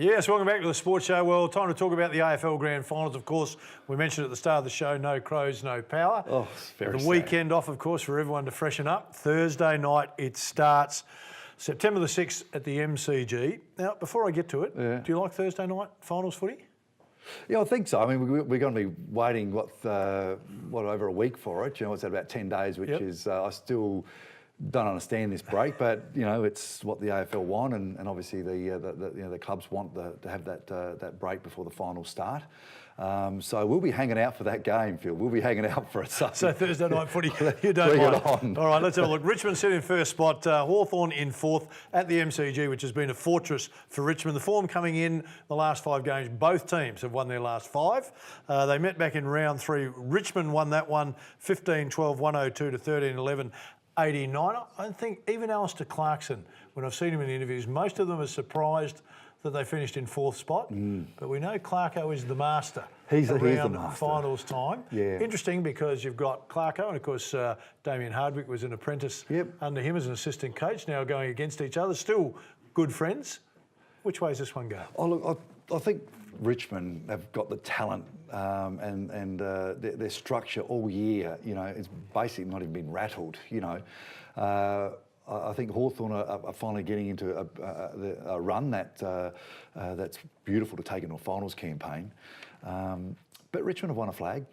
Yes, welcome back to the Sports Show. Well, time to talk about the AFL Grand Finals. Of course, we mentioned at the start of the show, no Crows, no power. Oh, it's very The sad. weekend off, of course, for everyone to freshen up. Thursday night it starts. September the 6th at the MCG. Now, before I get to it, do you like Thursday night finals footy? Yeah, I think so. I mean, we're going to be waiting, over a week for it. You know, it's at about 10 days, which is, I still don't understand this break, but, you know, it's what the AFL want, and obviously the clubs want to have that break before the finals start. So we'll be hanging out for that game, Phil. We'll be hanging out for it. So Thursday night footy, you don't bring mind. it on. All right, let's have a look. Richmond sit in first spot, Hawthorn in fourth at the MCG, which has been a fortress for Richmond. The form coming in the last 5 games, both teams have won their last 5. They met back in round 3. Richmond won that one 15-12, 102 to 13-11. 89. I think even Alistair Clarkson, when I've seen him in interviews, most of them are surprised that they finished in 4th spot. But we know Clarko is the master. He's the around master. Finals time. Yeah. Interesting because you've got Clarko, and of course Damien Hardwick was an apprentice under him as an assistant coach, now going against each other, still good friends. Which way does this one go? Oh, look, I think Richmond have got the talent and their structure all year. You know, it's basically not even been rattled. You know, I think Hawthorn are finally getting into a run that's beautiful to take into a finals campaign. But Richmond have won a flag.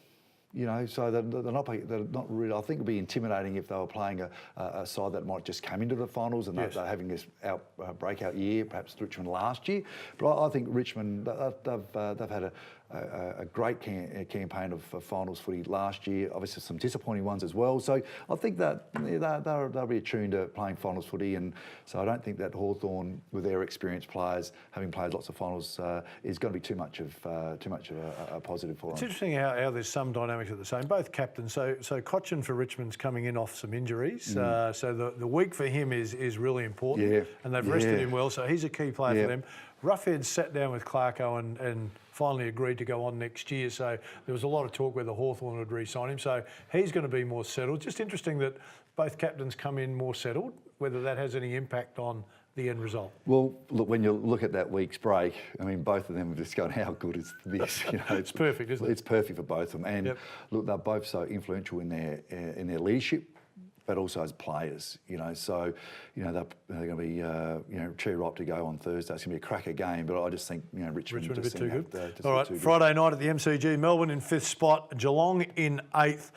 You know, so they're not really. I think it'd be intimidating if they were playing a side that might just come into the finals and they're having this breakout year, perhaps Richmond last year. But I think Richmond, they've had a great campaign of finals footy last year. Obviously, some disappointing ones as well. So I think that they'll be attuned to playing finals footy, and so I don't think that Hawthorn, with their experienced players, having played lots of finals, is going to be too much of a positive for them. It's interesting how there's some dynamics at the same. Both captains. So Cotchin for Richmond's coming in off some injuries. So the week for him is really important. And they've rested him well. So he's a key player for them. Roughhead sat down with Clarko and finally agreed to go on next year. So there was a lot of talk whether Hawthorn would re-sign him. So he's going to be more settled. Just interesting that both captains come in more settled, whether that has any impact on the end result. Well, look, when you look at that week's break, I mean, both of them have just gone, how good is this? You know, it's perfect, isn't it? It's perfect for both of them. And look, they're both so influential in their leadership, but also as players, you know. So, you know, they're going to be, cheer up to go on Thursday. It's going to be a cracker game, but I just think, you know, Richmond a bit too good. All right, Friday night at the MCG, Melbourne in 5th spot, Geelong in 8th.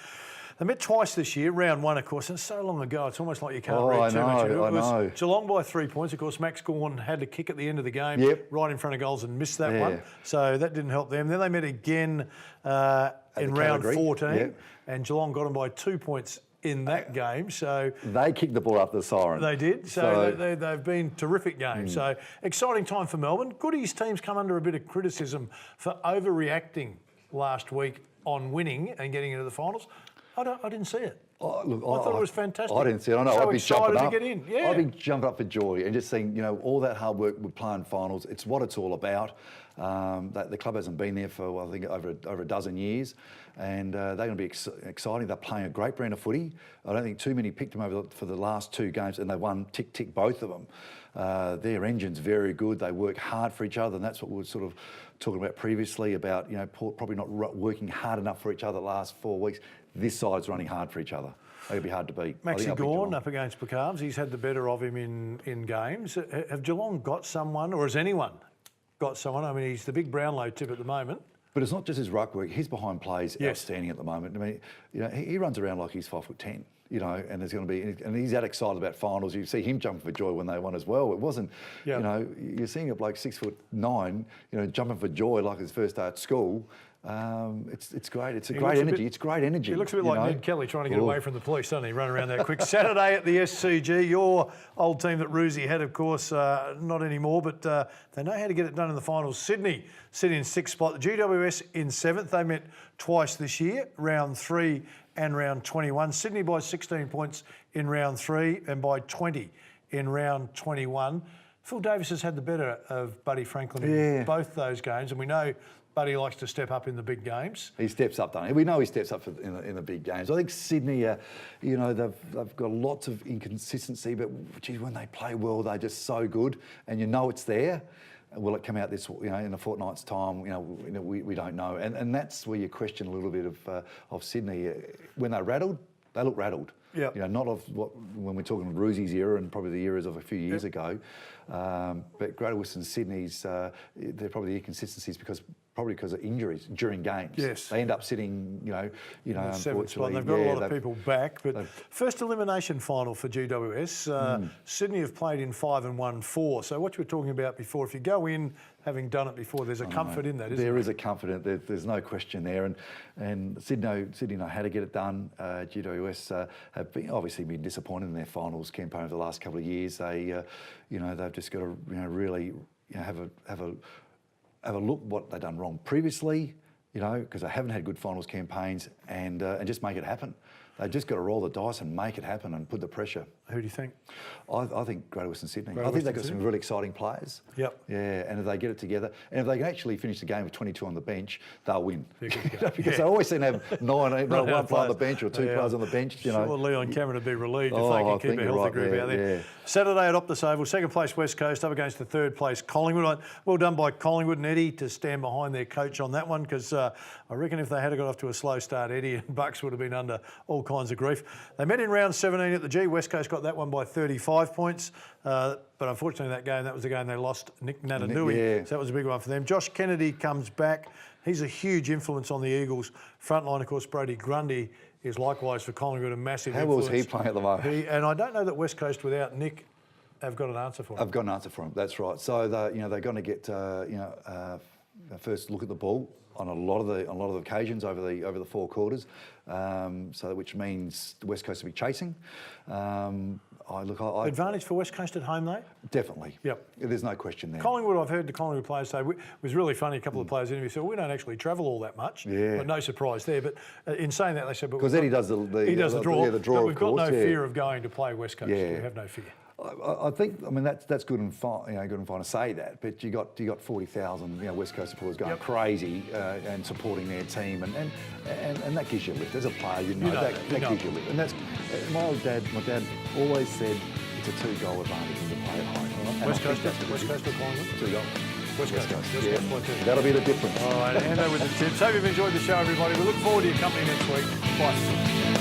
They met twice this year, round 1, of course, and it's so long ago, it's almost like you can't read too much into it. It was Geelong by 3 points. Of course, Max Gawn had to kick at the end of the game, right in front of goals, and missed that one. So that didn't help them. Then they met again in round 14, and Geelong got them by 2 points in that game. So they kicked the ball up the siren. They did. So they've been terrific games. So exciting time for Melbourne. Goodie's team's come under a bit of criticism for overreacting last week on winning and getting into the finals. I didn't see it. Oh, look, I thought it was fantastic. I didn't see it. I know. So I'd be jumping up. to get in. I'd be jumping up for joy and just seeing, you know, all that hard work with playing finals. It's what it's all about. The club hasn't been there for, well, I think, over a dozen years, and they're going to be exciting. They're playing a great brand of footy. I don't think too many picked them over for the last 2 games, and they won tick both of them. Their engine's very good. They work hard for each other, and that's what we were sort of talking about previously about, you know, probably not working hard enough for each other the last 4 weeks. This side's running hard for each other. They'll be hard to beat. Maxi Gawn up against Picard. He's had the better of him in games. Have Geelong got someone, or has anyone got someone? I mean, he's the big Brownlow tip at the moment. But it's not just his ruck work. His behind play is outstanding at the moment. I mean, you know, he runs around like he's 5'10". You know, and there's going to be, and he's that excited about finals. You see him jumping for joy when they won as well. It wasn't, you know, you're seeing a bloke 6'9", you know, jumping for joy like his first day at school. It's great. It's great energy. It's great energy. He looks a bit like Ned Kelly trying to get away from the police, doesn't he? Run around that quick. Saturday at the SCG, your old team that Roosie had, of course, not anymore, but they know how to get it done in the finals. Sydney sit in 6th spot. The GWS in 7th. They met twice this year, round 3 and round 21. Sydney by 16 points in round 3 and by 20 in round 21. Phil Davis has had the better of Buddy Franklin in both those games, and we know Buddy likes to step up in the big games. He steps up, don't he? We know he steps up in the big games. I think Sydney, you know, they've got lots of inconsistency, but geez, when they play well, they're just so good, and you know it's there. Will it come out this, in a fortnight's time? We don't know, and that's where you question a little bit of Sydney. When they're rattled, they look rattled. Yep. Not of what when we're talking Roosie's era and probably the eras of a few years ago, but Greater Western Sydney's they're probably the inconsistencies probably because of injuries during games. Yes. They end up sitting, Seventh spot. unfortunately. They've got a lot of they've- people back, but first elimination final for GWS. Sydney have played in 5 and won 4. So what you were talking about before, if you go in having done it before, there's a comfort in that, isn't There there? is a comfort in it. There's no question there. And Sydney know how to get it done. GWS have obviously been disappointed in their finals campaign over the last couple of years. They've just got to really have a look what they've done wrong previously. Because they haven't had good finals campaigns, and just make it happen. They've just got to roll the dice and make it happen and put the pressure. Who do you think? I think Greater Western Sydney. Greater I think they've Western got some Sydney? really exciting players. Yep. Yeah, and if they get it together, and if they can actually finish the game with 22 on the bench, they'll win. They're good to go. Because they always seem to have one player on the players. bench or two players on the bench. Sure, Leon Cameron would be relieved if Oh, they I can keep think a you're healthy right group there, out there. yeah. Saturday at Optus Oval, second place West Coast up against the third place Collingwood. Well done by Collingwood and Eddie to stand behind their coach on that one, because I reckon if they had got off to a slow start, Eddie and Bucks would have been under all kinds of grief. They met in round 17 at the G. West Coast got that one by 35 points. But unfortunately that was the game they lost Nick Natanui. Yeah. So that was a big one for them. Josh Kennedy comes back. He's a huge influence on the Eagles. Frontline, of course, Brody Grundy is likewise for Collingwood a massive How influence. well is he playing at the moment? And I don't know that West Coast without Nick have got an answer for him. I've got an answer for him. That's right. So they're going to get first look at the ball on a lot of the occasions over the 4 quarters. Which means the West Coast will be chasing. Advantage for West Coast at home, though? Definitely. Yep. There's no question there. Collingwood, I've heard the Collingwood players say, it was really funny, a couple of players interviewed said, we don't actually travel all that much. Yeah. But no surprise there. But in saying that, they said... Because Eddie does the draw. Yeah, the draw, but we've got no yeah. fear of going to play West Coast. Yeah. We have no fear. I think that's good and fine. Good and fine to say that, but you got 40,000 West Coast supporters going crazy and supporting their team, and that gives you a lift as a player. That gives you a lift, and that's my dad always said it's a 2-goal advantage when you play at home. West Coast or Collingwood? 2 goals. West Coast. Yeah. by 2. That'll be the difference. All right, Ando with the tips. Hope you've enjoyed the show, everybody. We look forward to your company next week. Bye.